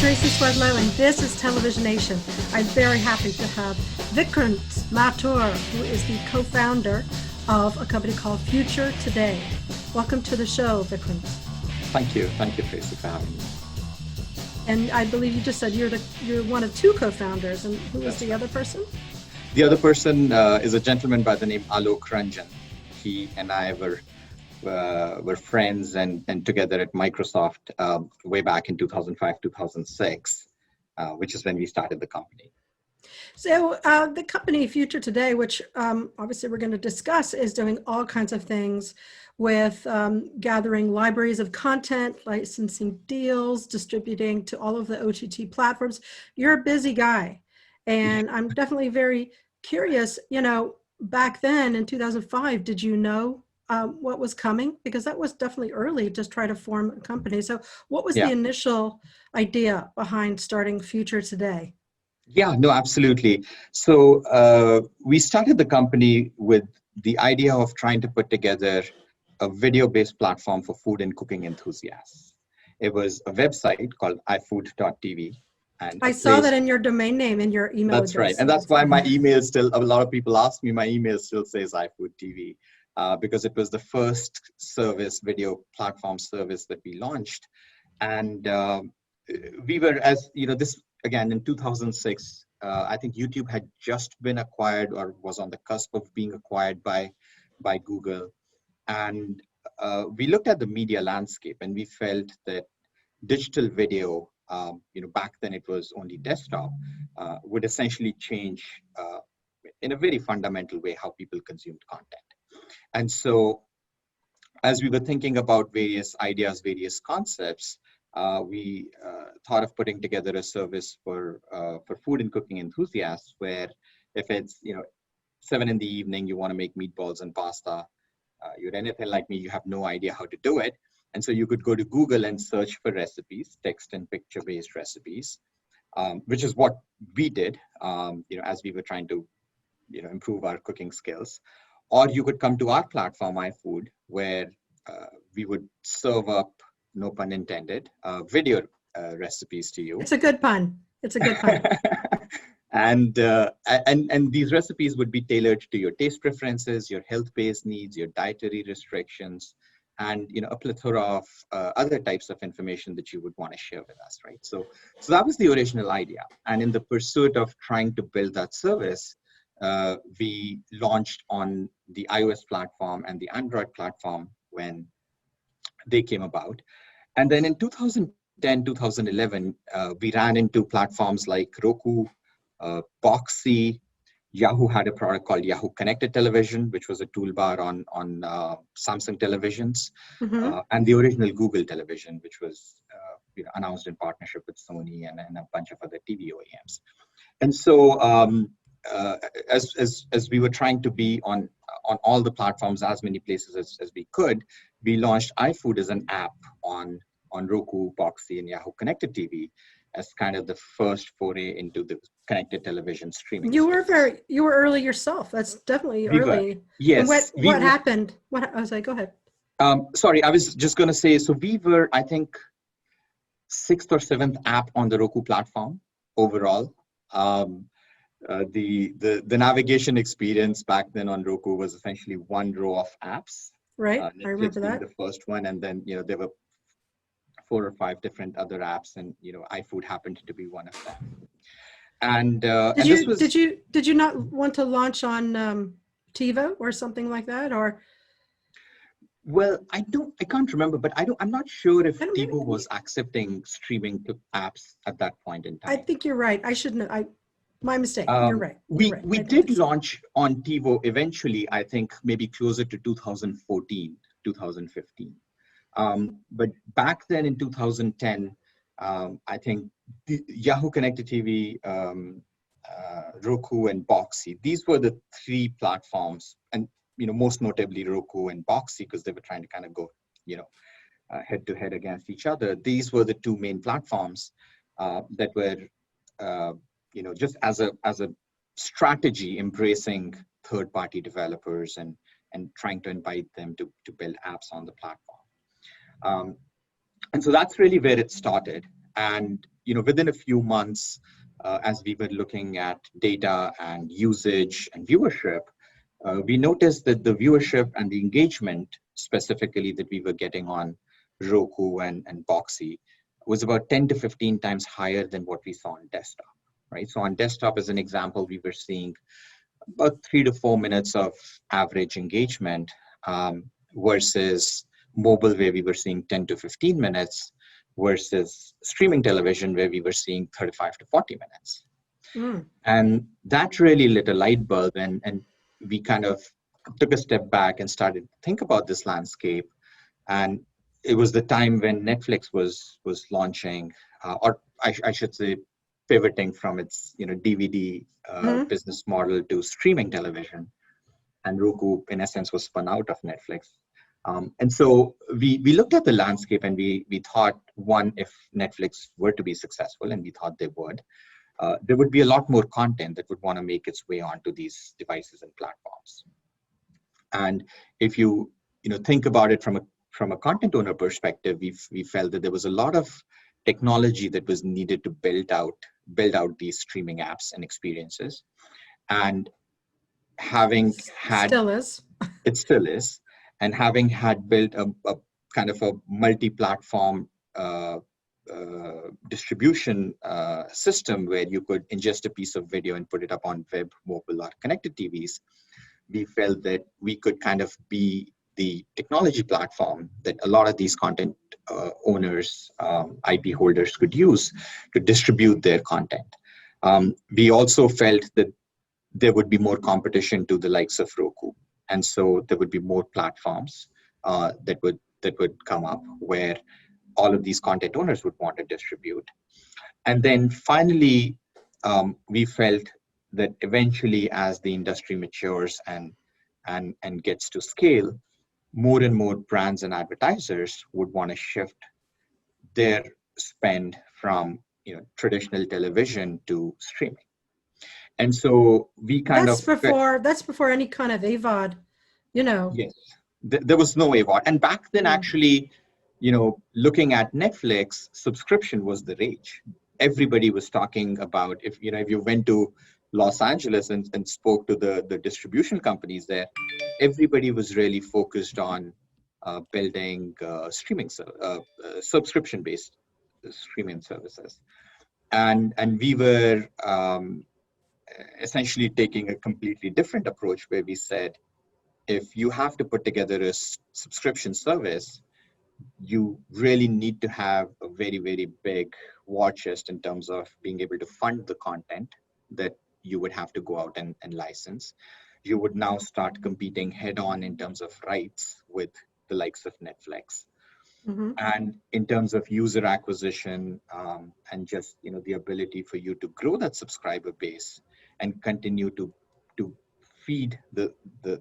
Tracy Swedlow, and this is Televisionation. I'm very happy to have Vikrant Mathur, who is the co-founder of a company called Future Today. Welcome to the show, Vikrant. Thank you, Tracy, for having me. And I believe you just said you're one of two co-founders, and who was the other person? The other person is a gentleman by the name Alok Ranjan. He and I were friends and together at Microsoft way back in 2005, 2006, which is when we started the company. So the company Future Today, which obviously we're going to discuss, is doing all kinds of things with gathering libraries of content, licensing deals, distributing to all of the OTT platforms. You're a busy guy. And I'm definitely very curious, back then in 2005, did you know what was coming? Because that was definitely early to try to form a company. So what was the initial idea behind starting Future Today? Yeah, no, absolutely. So we started the company with the idea of trying to put together a video-based platform for food and cooking enthusiasts. It was a website called ifood.tv. And I saw that in your domain name, in your email address. That's right. And that's why my email still, a lot of people ask me, my email still says iFood TV, because it was the first video platform service that we launched. And we were, this again in 2006, I think YouTube had just been acquired or was on the cusp of being acquired by Google. And we looked at the media landscape and we felt that digital video, back then it was only desktop, would essentially change in a very fundamental way how people consumed content. And so as we were thinking about various ideas, various concepts, we thought of putting together a service for food and cooking enthusiasts, where if it's 7 in the evening, you want to make meatballs and pasta, you're anything like me, you have no idea how to do it. And so you could go to Google and search for recipes, text and picture-based recipes, which is what we did, as we were trying to, improve our cooking skills. Or you could come to our platform, iFood, where we would serve up, no pun intended, video recipes to you. It's a good pun. It's a good pun. And these recipes would be tailored to your taste preferences, your health-based needs, your dietary restrictions, and a plethora of other types of information that you would want to share with us, right? So that was the original idea. And in the pursuit of trying to build that service, we launched on the iOS platform and the Android platform when they came about. And then in 2010, 2011, we ran into platforms like Roku, Boxy. Yahoo had a product called Yahoo Connected Television, which was a toolbar on Samsung televisions, and the original Google television, which was announced in partnership with Sony and a bunch of other TV OEMs. And so as we were trying to be on all the platforms, as many places as we could, we launched iFood as an app on Roku, Boxy, and Yahoo Connected TV as kind of the first foray into the connected television streaming. You were early yourself. That's definitely early. Yes. And what happened? I was like, go ahead. Sorry, I was just going to say, so we were, I think, 6th or 7th app on the Roku platform overall. The navigation experience back then on Roku was essentially one row of apps. Right, I remember that. The first one, and then there were 4 or 5 different other apps, and iFood happened to be one of them. And did you not want to launch on TiVo or something like that, or? Well, I can't remember, but I'm not sure if TiVo was accepting streaming to apps at that point in time. I think you're right. I shouldn't. My mistake. You're right. We did launch on TiVo eventually, I think maybe closer to 2014, 2015. But back then in 2010, I think the Yahoo Connected TV, Roku, and Boxy, these were the 3 platforms, and most notably Roku and Boxy, because they were trying to kind of go head to head against each other. These were the 2 main platforms that were just as a strategy, embracing third-party developers and trying to invite them to build apps on the platform. And so that's really where it started. And within a few months, as we were looking at data and usage and viewership, we noticed that the viewership and the engagement specifically that we were getting on Roku and Boxy was about 10 to 15 times higher than what we saw on desktop, right? So on desktop, as an example, we were seeing about 3 to 4 minutes of average engagement versus mobile, where we were seeing 10 to 15 minutes, versus streaming television, where we were seeing 35 to 40 minutes. And that really lit a light bulb, and we kind of took a step back and started to think about this landscape. And it was the time when Netflix was launching, or I should say, pivoting from its DVD business model to streaming television. And Roku, in essence, was spun out of Netflix. And so we looked at the landscape, and we thought, one, if Netflix were to be successful, and we thought they would, there would be a lot more content that would want to make its way onto these devices and platforms. And if you think about it from a content owner perspective, we felt that there was a lot of technology that was needed to build out these streaming apps and experiences. And having had it still is, and having had built a kind of a multi-platform distribution system where you could ingest a piece of video and put it up on web, mobile, or connected TVs, we felt that we could kind of be the technology platform that a lot of these content owners, IP holders could use to distribute their content. We also felt that there would be more competition to the likes of Roku. And so there would be more platforms that would come up where all of these content owners would want to distribute. And then finally, we felt that eventually, as the industry matures and gets to scale, more and more brands and advertisers would want to shift their spend from traditional television to streaming. And so we that's before any kind of AVOD, Yes, there was no AVOD. And back then, actually, looking at Netflix, subscription was the rage. Everybody was talking about, if you went to Los Angeles and spoke to the distribution companies there, everybody was really focused on building subscription-based streaming services. And we were essentially taking a completely different approach, where we said, if you have to put together a subscription service, you really need to have a very, very big war chest in terms of being able to fund the content that you would have to go out and license. You would now start competing head on in terms of rights with the likes of Netflix. And in terms of user acquisition and just the ability for you to grow that subscriber base and continue to feed the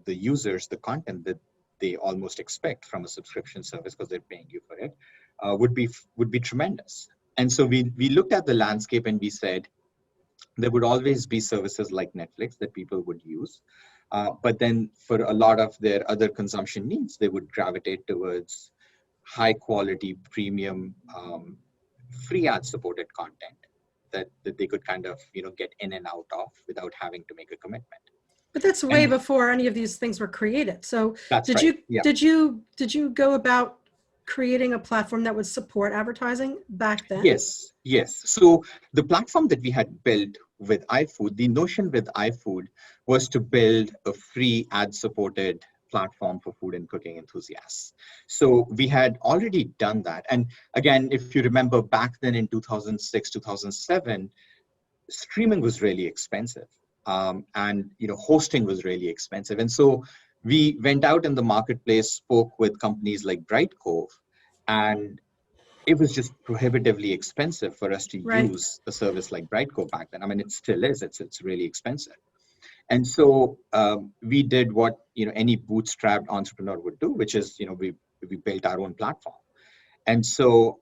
users the content that they almost expect from a subscription service because they're paying you for it, would be tremendous. And so we looked at the landscape, and we said there would always be services like Netflix that people would use. But then for a lot of their other consumption needs, they would gravitate towards high quality, premium, free ad supported content that they could kind of get in and out of without having to make a commitment. But that's way before any of these things were created. So did you go about creating a platform that would support advertising back then? Yes. So the platform that we had built with iFood, the notion with iFood was to build a free ad-supported platform for food and cooking enthusiasts. So we had already done that. And again, if you remember back then in 2006, 2007, streaming was really expensive. And hosting was really expensive. And so we went out in the marketplace, spoke with companies like Brightcove, and it was just prohibitively expensive for us to use a service like Brightcove back then. I mean, it still is. It's really expensive. And so we did what any bootstrapped entrepreneur would do, which is we built our own platform. And so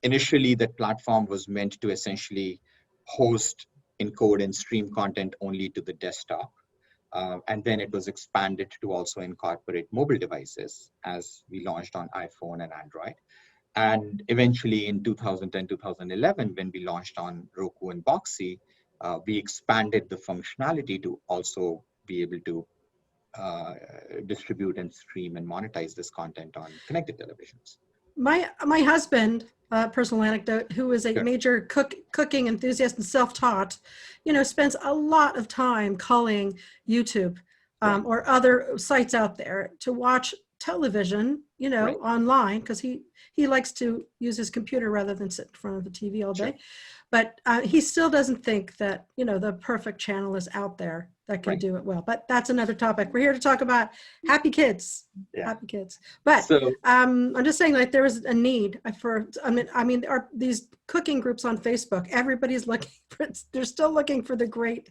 initially, that platform was meant to essentially host, encode, and stream content only to the desktop. And then it was expanded to also incorporate mobile devices as we launched on iPhone and Android. And eventually in 2010, 2011, when we launched on Roku and Boxy, we expanded the functionality to also be able to distribute and stream and monetize this content on connected televisions. My husband, personal anecdote, who is a Sure. major cooking enthusiast and self-taught, spends a lot of time culling YouTube Right. or other sites out there to watch television, Right. online, because he likes to use his computer rather than sit in front of the TV all day. Sure. But he still doesn't think that, the perfect channel is out there that can Right. do it well. But that's another topic. We're here to talk about happy kids. Yeah. Happy kids. But So I'm just saying, like, there is a need for, there are these cooking groups on Facebook. Everybody's looking for, they're still looking for the right.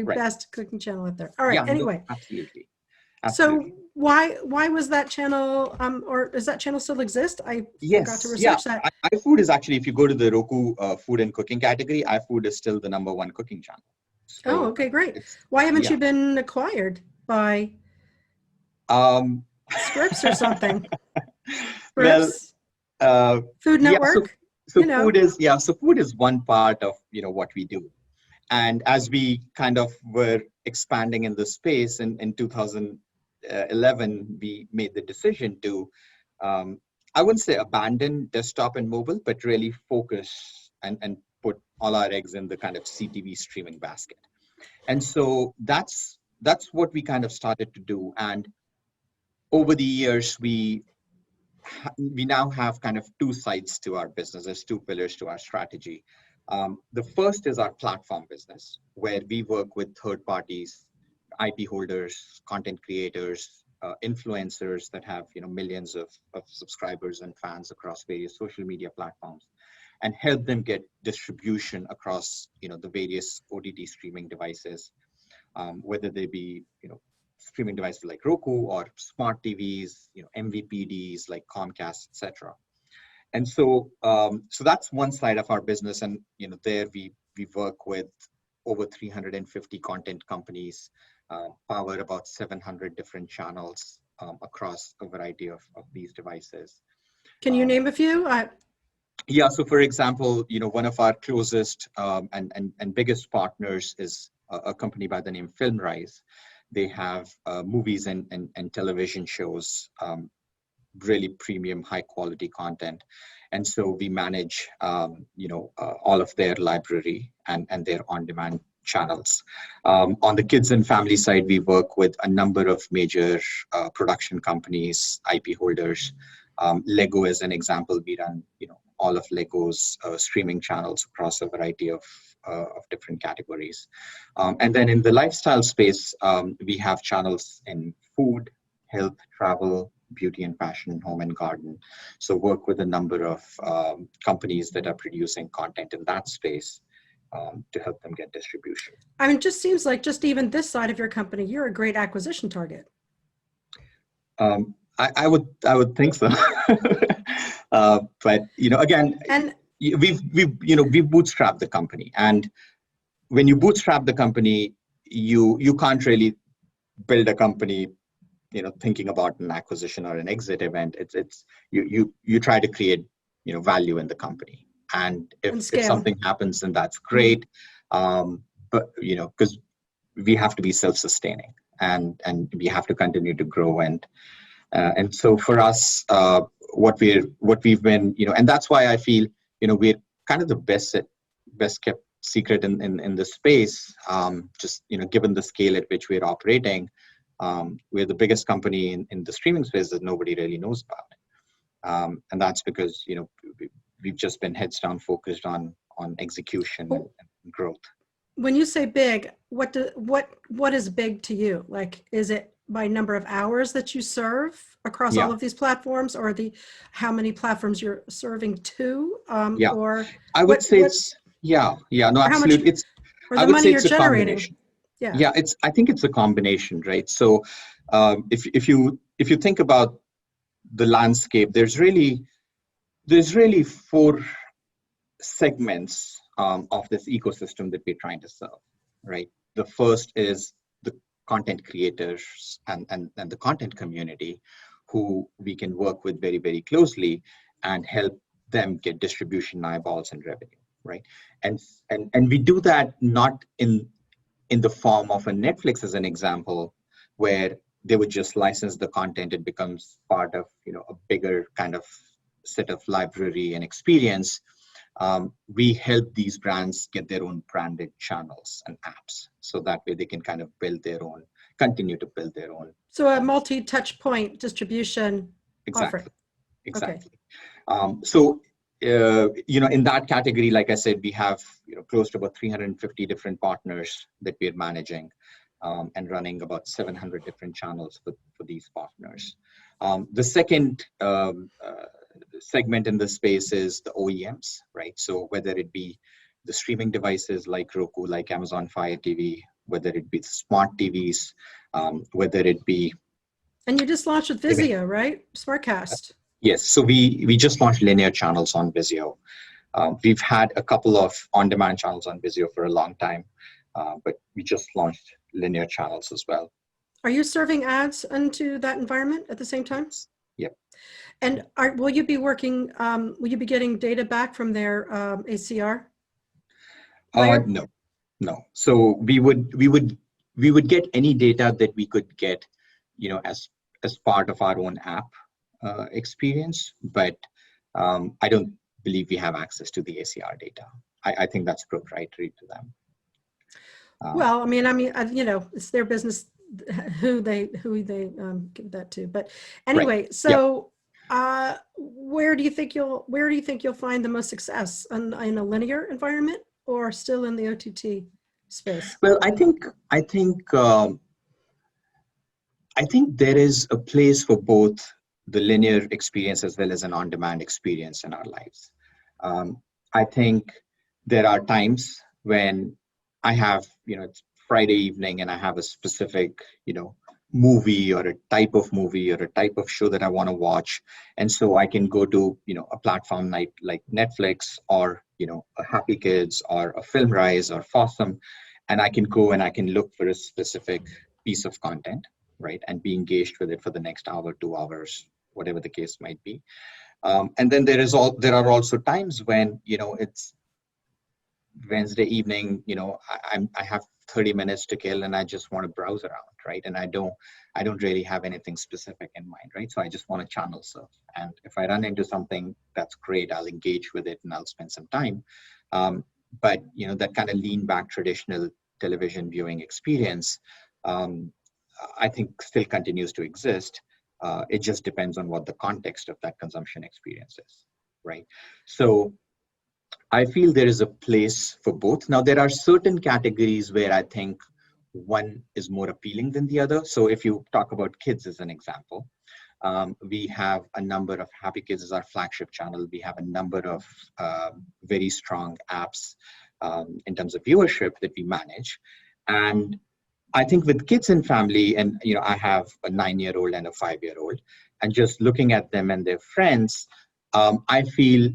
best cooking channel out there. All right. Yeah, Anyway. no, absolutely. So why was that channel, or does that channel still exist? I forgot to research that. iFood is actually, if you go to the Roku food and cooking category, iFood is still the #1 cooking channel. So okay, great. Why haven't you been acquired by Scripps or something? Scripps? Well, Food Network? So food is one part of what we do. And as we kind of were expanding in the space in 2011, we made the decision to, I wouldn't say abandon desktop and mobile, but really focus and put all our eggs in the kind of CTV streaming basket. And so that's what we kind of started to do. And over the years, we now have kind of two sides to our business. There's two pillars to our strategy. The first is our platform business, where we work with third parties, IP holders, content creators, influencers that have millions of subscribers and fans across various social media platforms, and help them get distribution across the various OTT streaming devices, whether they be streaming devices like Roku or smart TVs, MVPDs like Comcast, etc. And so, so that's one side of our business, and there we work with over 350 content companies, power about 700 different channels across a variety of these devices. Can you name a few? Yeah. So, for example, one of our closest and biggest partners is a company by the name FilmRise. They have movies and television shows. Really premium, high quality content, and so we manage, all of their library and their on-demand channels. On the kids and family side, we work with a number of major production companies, IP holders. Lego is an example. We run, all of Lego's streaming channels across a variety of different categories. And then in the lifestyle space, we have channels in food, health, travel, beauty and fashion, home and garden. So work with a number of companies that are producing content in that space to help them get distribution. I mean, it just seems like just even this side of your company, you're a great acquisition target. I would think so. But again, and we've bootstrapped the company, and when you bootstrap the company, you can't really build a company thinking about an acquisition or an exit event. It's you try to create value in the company, and if something happens, then that's great. But because we have to be self-sustaining, and we have to continue to grow, and so for us, what we've been, and that's why I feel we're kind of the best kept secret in the space. Just given the scale at which we're operating. We're the biggest company in the streaming space that nobody really knows about, and that's because we've just been heads down focused on execution and growth. When you say big, what is big to you? Like, is it by number of hours that you serve across all of these platforms, or how many platforms you're serving to? Or I would say it's absolutely. Or the money you're generating. Yeah, I think it's a combination, right? So if you think about the landscape, there's really 4 segments of this ecosystem that we're trying to serve, right? The first is the content creators and the content community, who we can work with very, very closely. and help them get distribution, eyeballs, and revenue, right? And we do that not in the form of a Netflix as an example, where they would just license the content. It becomes part of a bigger kind of set of library and experience. We help these brands get their own branded channels and apps, so that way they can kind of continue to build their own. So a multi-touch point distribution Exactly. offering. Exactly. Okay. So, in that category, like I said, we have close to about 350 different partners that we're managing, and running about 700 different channels for these partners. The second segment in this space is the OEMs, right? So whether it be the streaming devices like Roku, like Amazon Fire TV, whether it be the smart TVs, whether it be. And you just launched with Vizio, right? Smartcast. Yes, so we just launched linear channels on Vizio. We've had a couple of on-demand channels on Vizio for a long time, but we just launched linear channels as well. Are you serving ads into that environment at the same time? Yep. And will you be working? Will you be getting data back from their ACR? No. So we would get any data that we could get, as part of our own app experience, but I don't believe we have access to the ACR data. I think that's proprietary to them. Well, I mean, it's their business who they give that to. But anyway, right. So where do you think you'll find the most success in a linear environment, or still in the OTT space? Well, I think there is a place for both the linear experience as well as an on-demand experience in our lives. I think there are times when I have, it's Friday evening and I have a specific, movie or a type of movie or a type of show that I want to watch. And so I can go to, a platform like Netflix or, a HappyKids or a FilmRise or Fossum, and I can go and I can look for a specific piece of content, right? And be engaged with it for the next hour, 2 hours, whatever the case might be. And then there are also times when, it's Wednesday evening, I have 30 minutes to kill and I just want to browse around, right? And I don't really have anything specific in mind, right? So I just want to channel surf. And if I run into something that's great, I'll engage with it and I'll spend some time. But, that kind of lean back traditional television viewing experience, I think still continues to exist. It just depends on what the context of that consumption experience is, right? So I feel there is a place for both. Now, there are certain categories where I think one is more appealing than the other. So if you talk about kids as an example, we have a number of HappyKids as our flagship channel. We have a number of very strong apps in terms of viewership that we manage. And I think with kids and family, and I have a 9-year-old and a 5-year-old, and just looking at them and their friends, I feel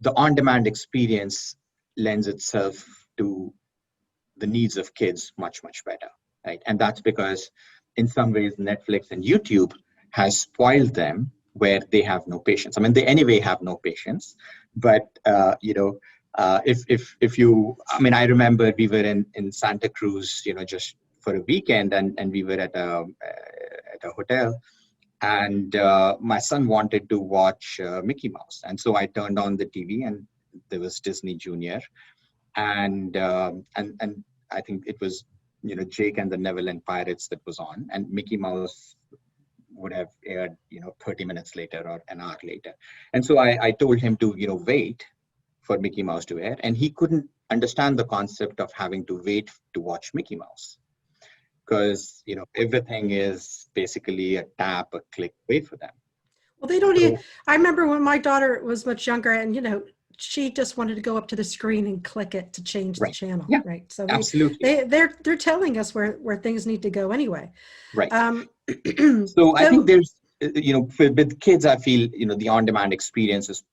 the on-demand experience lends itself to the needs of kids much, much better, right? And that's because in some ways, Netflix and YouTube has spoiled them where they have no patience. I mean, they anyway have no patience, but, if you, I remember we were in Santa Cruz, just for a weekend, and we were at a hotel, and my son wanted to watch Mickey Mouse. And so I turned on the TV and there was Disney Junior. And I think it was, Jake and the Neverland Pirates that was on, and Mickey Mouse would have aired, 30 minutes later or an hour later. And so I told him to, wait for Mickey Mouse to air. And he couldn't understand the concept of having to wait to watch Mickey Mouse, because everything is basically a tap, a click away for them. Well, they don't even. I remember when my daughter was much younger, and she just wanted to go up to the screen and click it to change the channel, yeah, right? So absolutely, they're telling us where things need to go anyway, right? So I think there's with kids, I feel the on-demand experience is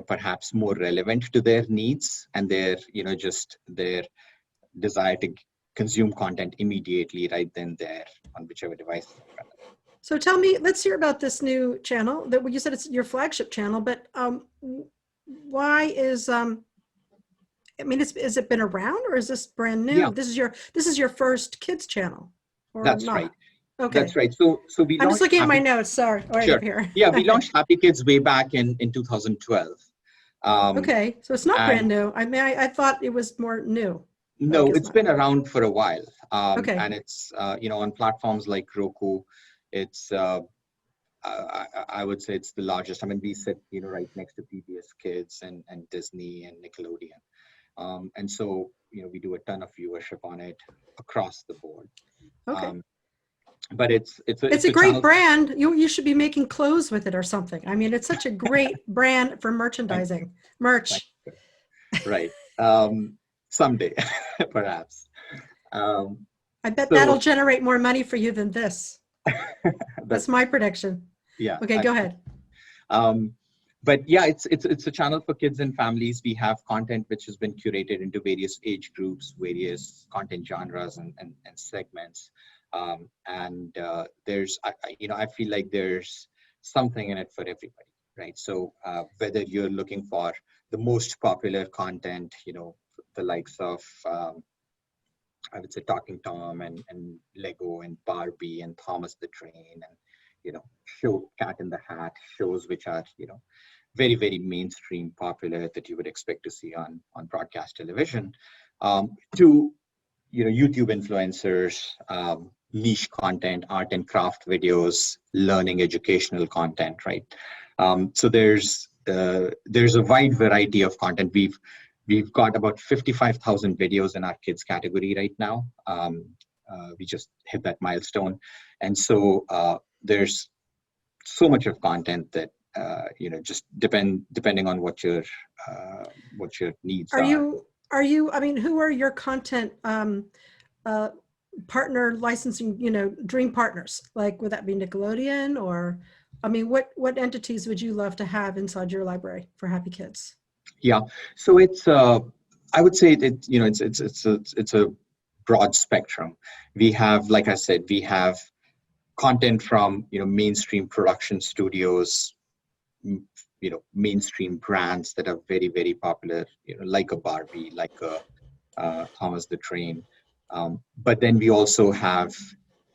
perhaps more relevant to their needs and their just their desire to consume content immediately right then there on whichever device. So tell me, let's hear about this new channel that you said it's your flagship channel, but why is I mean, has it been around or is this brand new? Yeah, This is your first kids channel or that's right. not? Okay. That's right. So we I'm just launched looking at my Happy. notes. Sorry. Right Sure. up here. Yeah, we launched Happy Kids way back in 2012. Okay. So it's not brand And new. I mean, I thought it was more new, but I no, guess it's not. been around for a while. Okay. And it's, on platforms like Roku, it's, I would say it's the largest. I mean, we sit, right next to PBS Kids and Disney and Nickelodeon. And so, we do a ton of viewership on it across the board. Okay. But it's It's a a great channel. brand. You should be making clothes with it or something. I mean, it's such a great brand for merchandising. Merch. Right. Someday, perhaps. I bet So that'll generate more money for you than this. That's my prediction. yeah. Okay, go ahead. But yeah, it's a channel for kids and families. We have content which has been curated into various age groups, various content genres and segments. There's, I feel like there's something in it for everybody, right? So whether you're looking for the most popular content, the likes of, I would say Talking Tom and Lego and Barbie and Thomas the Train and, show Cat in the Hat, shows which are, very, very mainstream popular that you would expect to see on broadcast television, to, YouTube influencers, niche content, art and craft videos, learning educational content, right? So there's a wide variety of content. We've got about 55,000 videos in our kids category right now. We just hit that milestone. And so there's so much of content that, just depending on what your needs are. I mean, who are your content partner licensing, dream partners? Like, would that be Nickelodeon or, I mean, what entities would you love to have inside your library for Happy Kids? Yeah, so it's I would say that it's a broad spectrum. We have, like I said, we have content from mainstream production studios, mainstream brands that are very, very popular, like a Barbie, like a Thomas the Train. But then we also have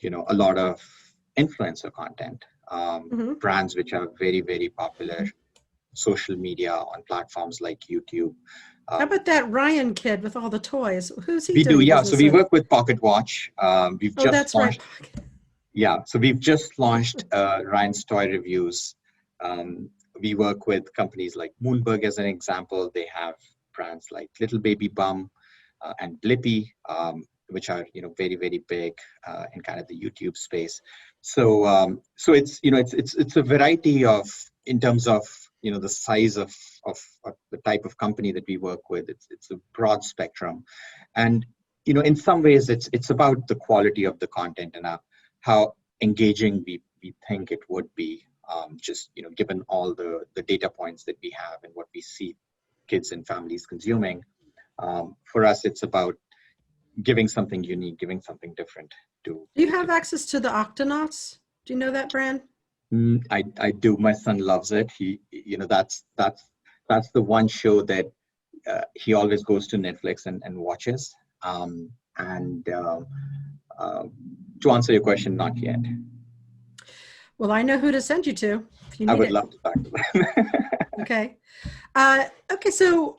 a lot of influencer content, brands which are very, very popular, social media on platforms like YouTube. How about that Ryan kid with all the toys? Who's he We do, doing yeah. business So we with? work with Pocket Watch. We've Oh, just that's right. launched. Yeah, so we've just launched Ryan's Toy Reviews. We work with companies like Moonberg as an example. They have brands like Little Baby Bum and Blippi, which are very, very big in kind of the YouTube space. So it's it's a variety of, in terms of the size of the type of company that we work with. It's a broad spectrum, and in some ways it's about the quality of the content and how engaging we think it would be, just given all the data points that we have and what we see kids and families consuming. For us, it's about giving something unique, giving something different to. Do you have access to the Octonauts? Do you know that brand? I do. My son loves it. He, that's the one show that he always goes to Netflix and watches. To answer your question, not yet. Well, I know who to send you to if you need I would it. love to talk to them. Okay. Okay. So,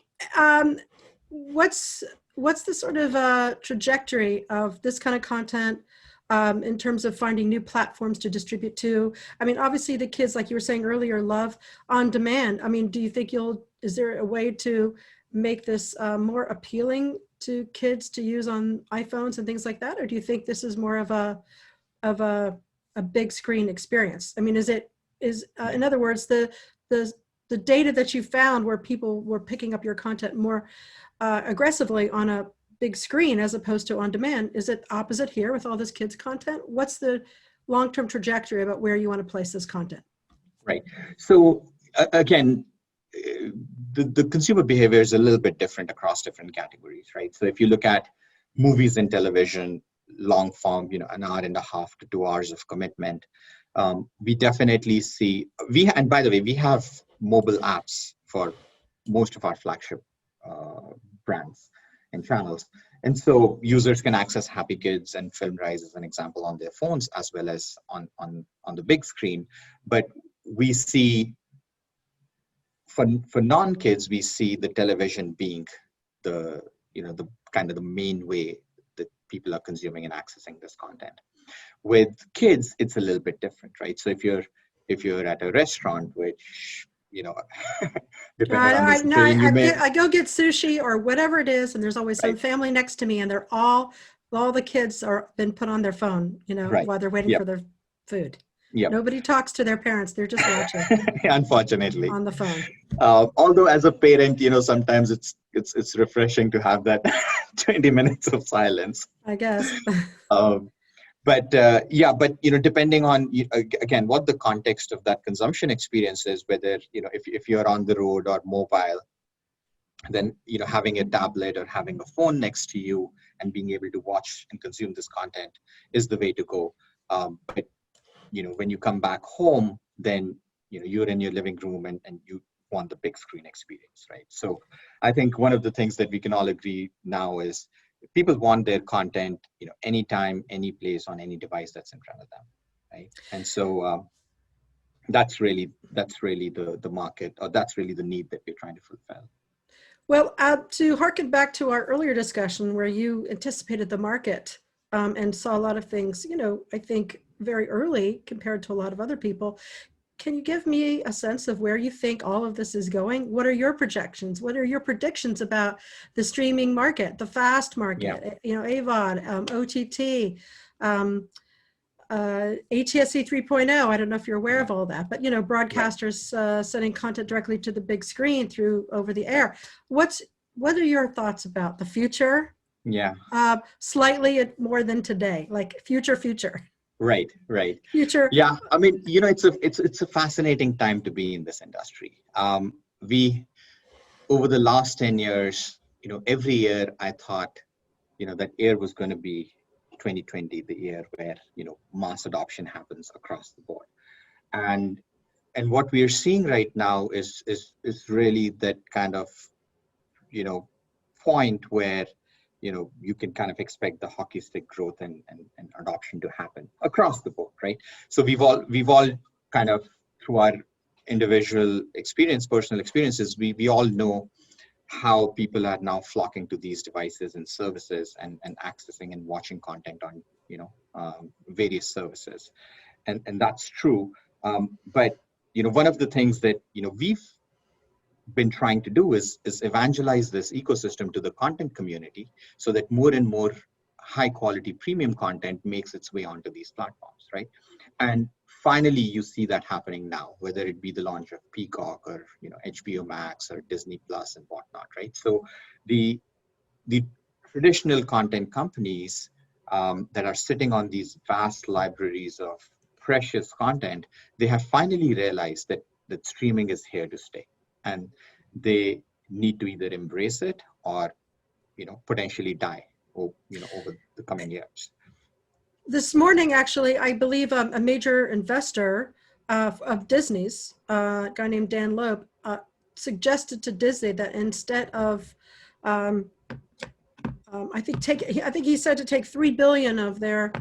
what's the sort of trajectory of this kind of content in terms of finding new platforms to distribute to? I mean, obviously the kids, like you were saying earlier, love on demand. I mean, do you think is there a way to make this more appealing to kids to use on iPhones and things like that? Or do you think this is more of a big screen experience? I mean, is in other words, the data that you found where people were picking up your content more aggressively on a big screen as opposed to on demand, is it opposite here with all this kids content? What's the long-term trajectory about where you want to place this content? Right. So again, the consumer behavior is a little bit different across different categories, right? So if you look at movies and television, long form, an hour and a half to 2 hours of commitment, We definitely see, and by the way, we have mobile apps for most of our flagship brands and channels. And so users can access HappyKids and FilmRise as an example on their phones as well as on the big screen. But we see, for non-kids, we see the television being the kind of the main way that people are consuming and accessing this content. With kids, it's a little bit different, right? So if you're at a restaurant, which depending on the situation, I go get sushi or whatever it is, and there's always some family next to me, and they're all the kids are been put on their phone, while they're waiting for their food. Nobody talks to their parents; they're just watching. Unfortunately, on the phone. Although as a parent, sometimes it's refreshing to have that 20 minutes of silence, I guess. But depending on again what the context of that consumption experience is, whether if you're on the road or mobile, then having a tablet or having a phone next to you and being able to watch and consume this content is the way to go. But when you come back home, then you're in your living room and you want the big screen experience, right? So I think one of the things that we can all agree now is people want their content, anytime, any place, on any device that's in front of them, right? And so that's really the market, or that's really the need that we're trying to fulfill. Well, to harken back to our earlier discussion where you anticipated the market and saw a lot of things, I think very early compared to a lot of other people. Can you give me a sense of where you think all of this is going? What are your projections? What are your predictions about the streaming market, the FAST market, AVOD, OTT, ATSC 3.0? I don't know if you're aware of all that, but broadcasters sending content directly to the big screen through over the air. What are your thoughts about the future? Slightly more than today, like future. Right. Future. Yeah, I mean, it's a fascinating time to be in this industry. We, over the last 10 years, every year I thought, that year was going to be 2020, the year where, mass adoption happens across the board. And what we are seeing right now is really that kind of, point where you can kind of expect the hockey stick growth and adoption to happen across the board, right? So we've all kind of, through our individual personal experiences, we all know how people are now flocking to these devices and services and accessing and watching content on various services, and that's true. But one of the things that we've been trying to do is evangelize this ecosystem to the content community so that more and more high quality premium content makes its way onto these platforms, right? And finally, you see that happening now, whether it be the launch of Peacock or HBO Max or Disney Plus and whatnot, right? So the traditional content companies that are sitting on these vast libraries of precious content, they have finally realized that streaming is here to stay. And they need to either embrace it or, potentially die, over the coming years. This morning, actually, I believe a major investor of Disney's, a guy named Dan Loeb, suggested to Disney that instead of, I think he said to take $3 billion of their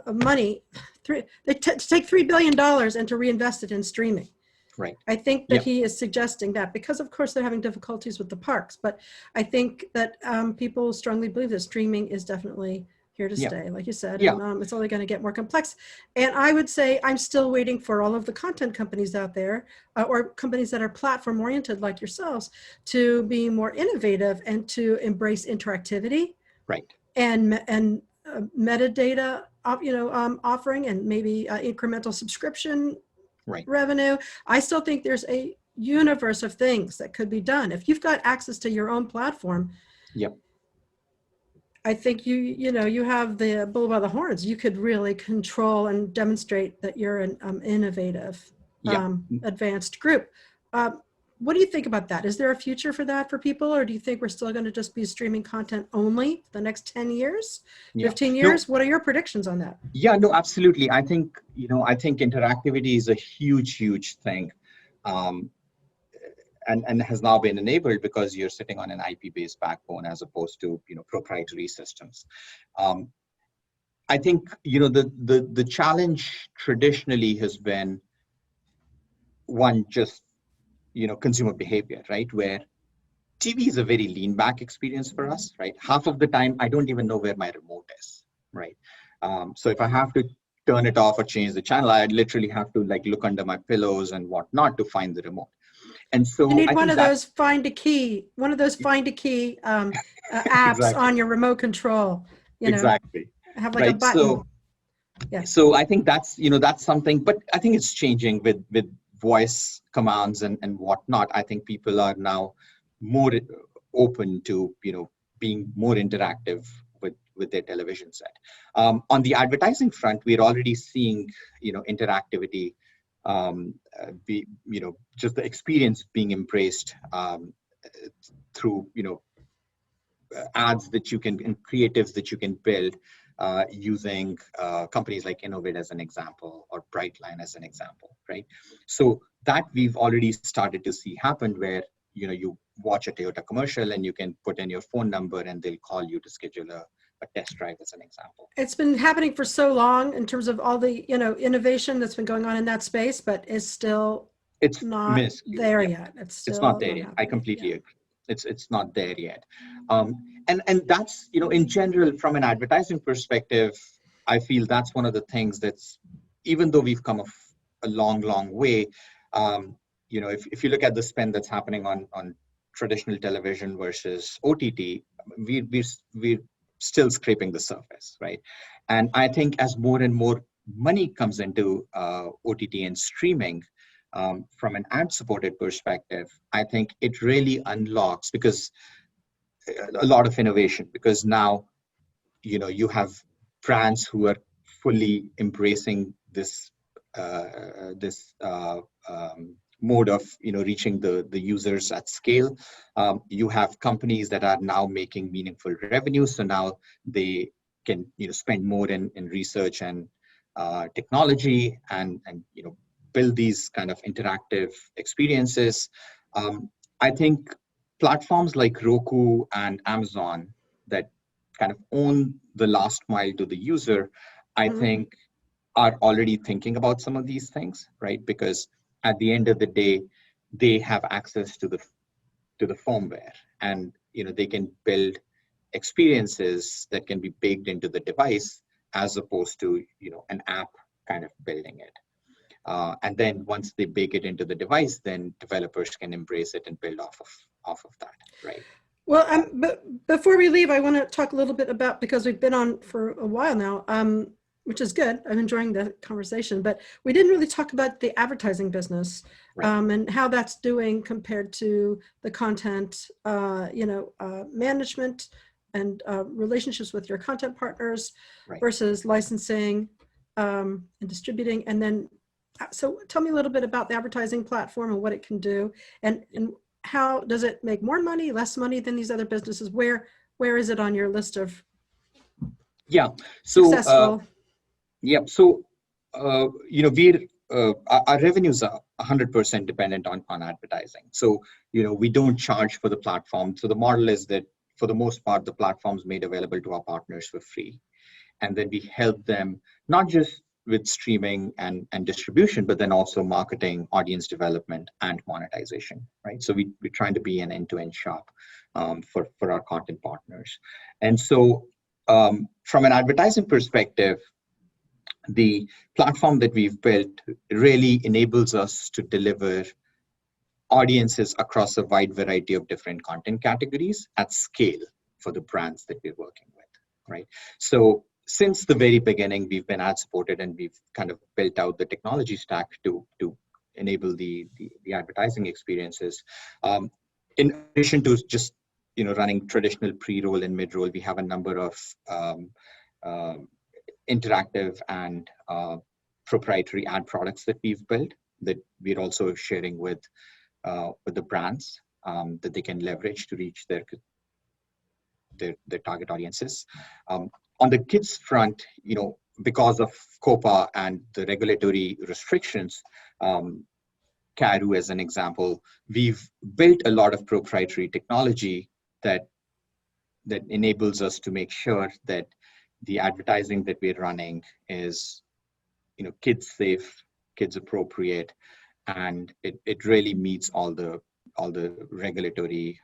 money, to take $3 billion and to reinvest it in streaming. Right. I think that he is suggesting that because, of course, they're having difficulties with the parks, but I think that people strongly believe that streaming is definitely here to stay, like you said, and it's only going to get more complex. And I would say I'm still waiting for all of the content companies out there, or companies that are platform oriented like yourselves, to be more innovative and to embrace interactivity, right? And metadata, offering, and maybe incremental subscription. Right. Revenue. I still think there's a universe of things that could be done. If you've got access to your own platform, I think you have the bull by the horns. You could really control and demonstrate that you're an innovative, advanced group. what do you think about that? Is there a future for that for people, or do you think we're still going to just be streaming content only the next 10 years, Yeah. 15 No, years? What are your predictions on that? yeah, no, absolutely. I think, I think interactivity is a huge, huge thing. Um, and has now been enabled because you're sitting on an IP-based backbone as opposed to, proprietary systems. Um, I think, the challenge traditionally has been one, just, consumer behavior, right? Where TV is a very lean back experience for us, right? Half of the time, I don't even know where my remote is, right? So if I have to turn it off or change the channel, I literally have to like look under my pillows and whatnot to find the remote. And You so need I one think of that those find a key, apps exactly, on your remote control, exactly, have like a right. button. Yeah. So I think that's something, but I think it's changing with voice commands and whatnot. I think people are now more open to being more interactive with their television set. On the advertising front, we're already seeing interactivity, be just the experience being embraced through ads that you can and creatives that you can build using companies like Innovid as an example, or Brightline as an example, right? So that we've already started to see happen, where you watch a Toyota commercial and you can put in your phone number and they'll call you to schedule a test drive as an example. It's been happening for so long in terms of all the innovation that's been going on in that space, but it's still It's not minuscule. there Yeah, yet. It's it's still not there not yet. I happening. completely Yeah. agree. It's not there yet. And that's in general, from an advertising perspective, I feel that's one of the things that's, even though we've come a long, long way, if you look at the spend that's happening on traditional television versus OTT, we're still scraping the surface, right? And I think as more and more money comes into OTT and streaming, from an ad-supported perspective, I think it really unlocks, because a lot of innovation, because now you have brands who are fully embracing this mode of reaching the users at scale. You have companies that are now making meaningful revenue, so now they can spend more in research and technology, and build these kind of interactive experiences. I think platforms like Roku and Amazon that kind of own the last mile to the user, I Mhm. think are already thinking about some of these things, right? Because at the end of the day, they have access to the firmware, and they can build experiences that can be baked into the device, as opposed to an app kind of building it. And then once they bake it into the device, then developers can embrace it and build off of that, right? Well, but before we leave, I want to talk a little bit about, because we've been on for a while now, which is good. I'm enjoying the conversation, but we didn't really talk about the advertising business, Right. and how that's doing compared to the content, management and relationships with your content partners Right. versus licensing and distributing. And then, so tell me a little bit about the advertising platform and what it can do, and how does it make more money, less money than these other businesses? Where is it on your list of Yeah. So successful? we're our revenues are 100% dependent on advertising. So we don't charge for the platform. So the model is that for the most part, the platform's made available to our partners for free, and then we help them not just with streaming and distribution, but then also marketing, audience development, and monetization, right? So we're trying to be an end-to-end shop for our content partners. And so from an advertising perspective, the platform that we've built really enables us to deliver audiences across a wide variety of different content categories at scale for the brands that we're working with, right? So since the very beginning, we've been ad supported, and we've kind of built out the technology stack to enable the advertising experiences. In addition to just running traditional pre-roll and mid-roll, we have a number of interactive and proprietary ad products that we've built that we're also sharing with with the brands that they can leverage to reach their target audiences. On the kids front, because of COPA and the regulatory restrictions, CARU as an example, we've built a lot of proprietary technology that enables us to make sure that the advertising that we're running is, kids safe, kids appropriate, and it really meets all the regulatory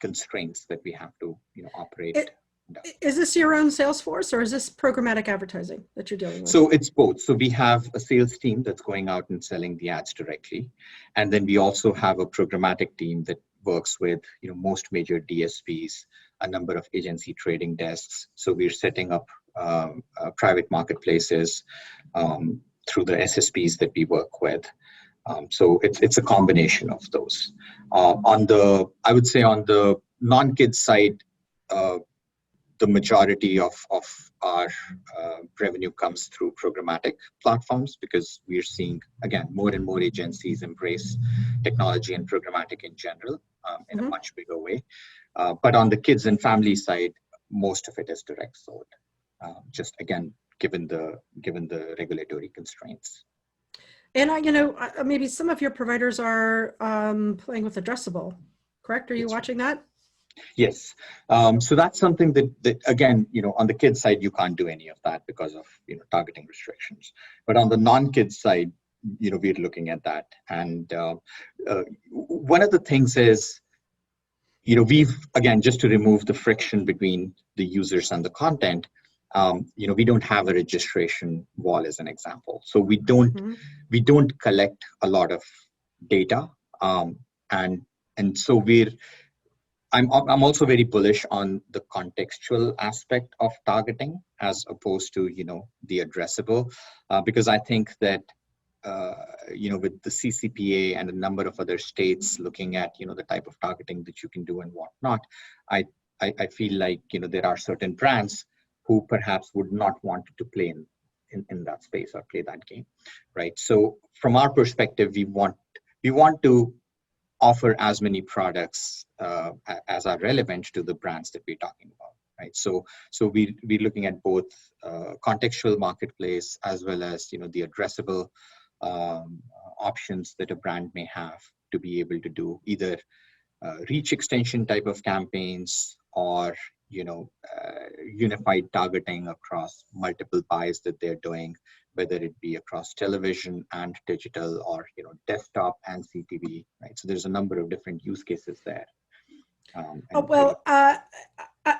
constraints that we have to, operate. Is this your own sales force, or is this programmatic advertising that you're dealing with? So it's both. So we have a sales team that's going out and selling the ads directly. And then we also have a programmatic team that works with, most major DSPs, a number of agency trading desks. So we're setting up private marketplaces through the SSPs that we work with. So it's a combination of those. I would say on the non-kids side, the majority of our revenue comes through programmatic platforms, because we're seeing, again, more and more agencies embrace technology and programmatic in general in a much bigger way. But on the kids and family side, most of it is direct sold, just again, given the regulatory constraints. And maybe some of your providers are playing with Addressable, correct? Are you watching that? Yes. So that's something that again, on the kids side, you can't do any of that because of, targeting restrictions. But on the non-kids side, we're looking at that. And one of the things is, we've, again, just to remove the friction between the users and the content, we don't have a registration wall as an example. So we don't collect a lot of data. And so I'm also very bullish on the contextual aspect of targeting as opposed to, the addressable, because I think that, with the CCPA and a number of other states looking at, the type of targeting that you can do and whatnot, I feel like, there are certain brands who perhaps would not want to play in that space or play that game, right? So from our perspective, we want to offer as many products as are relevant to the brands that we're talking about, right? So we're looking at both contextual marketplace as well as, the addressable options that a brand may have to be able to do either reach extension type of campaigns or, unified targeting across multiple buys that they're doing, whether it be across television and digital or, desktop and CTV, right? So there's a number of different use cases there.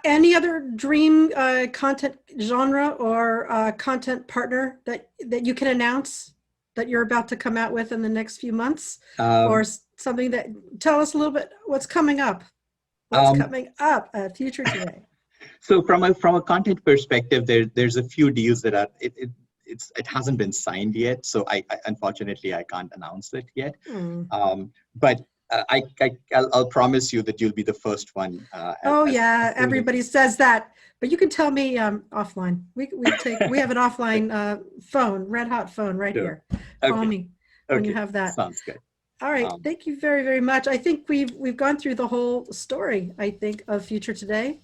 Any other dream content genre or content partner that you can announce that you're about to come out with in the next few months, or something that, tell us a little bit what's coming up. What's coming up at Future Today? So from a content perspective, there's a few deals that are it hasn't been signed yet, so I unfortunately I can't announce it yet. But I'll promise you that you'll be the first one. Everybody says that, but you can tell me offline. We have an offline phone, red hot phone right here. Call me when you have that. Sounds good. All right, thank you very, very much. I think we've gone through the whole story, I think, of Future Today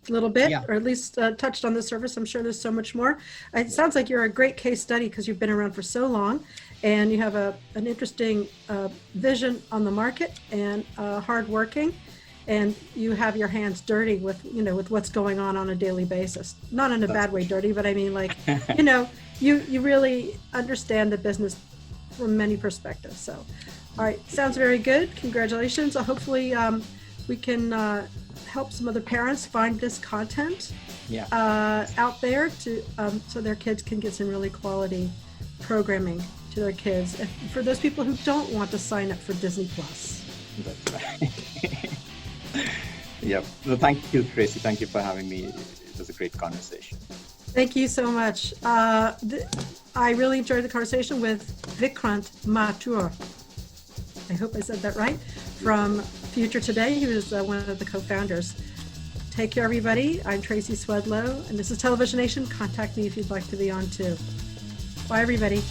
a little bit, or at least touched on the surface. I'm sure there's so much more. It sounds like you're a great case study because you've been around for so long and you have an interesting vision on the market and hardworking, and you have your hands dirty with what's going on a daily basis. Not in a bad way dirty, but I mean, like, you really understand the business from many perspectives. So, all right, sounds very good. Congratulations. Hopefully we can help some other parents find this content out there to so their kids can get some really quality programming to their kids. For those people who don't want to sign up for Disney Plus. That's right. Yep. Well, thank you, Tracy. Thank you for having me. It was a great conversation. Thank you so much. I really enjoyed the conversation with Vikrant Mathur. I hope I said that right. From Future Today, he was one of the co-founders. Take care, everybody. I'm Tracy Swedlow, and this is Televisionation. Contact me if you'd like to be on too. Bye, everybody.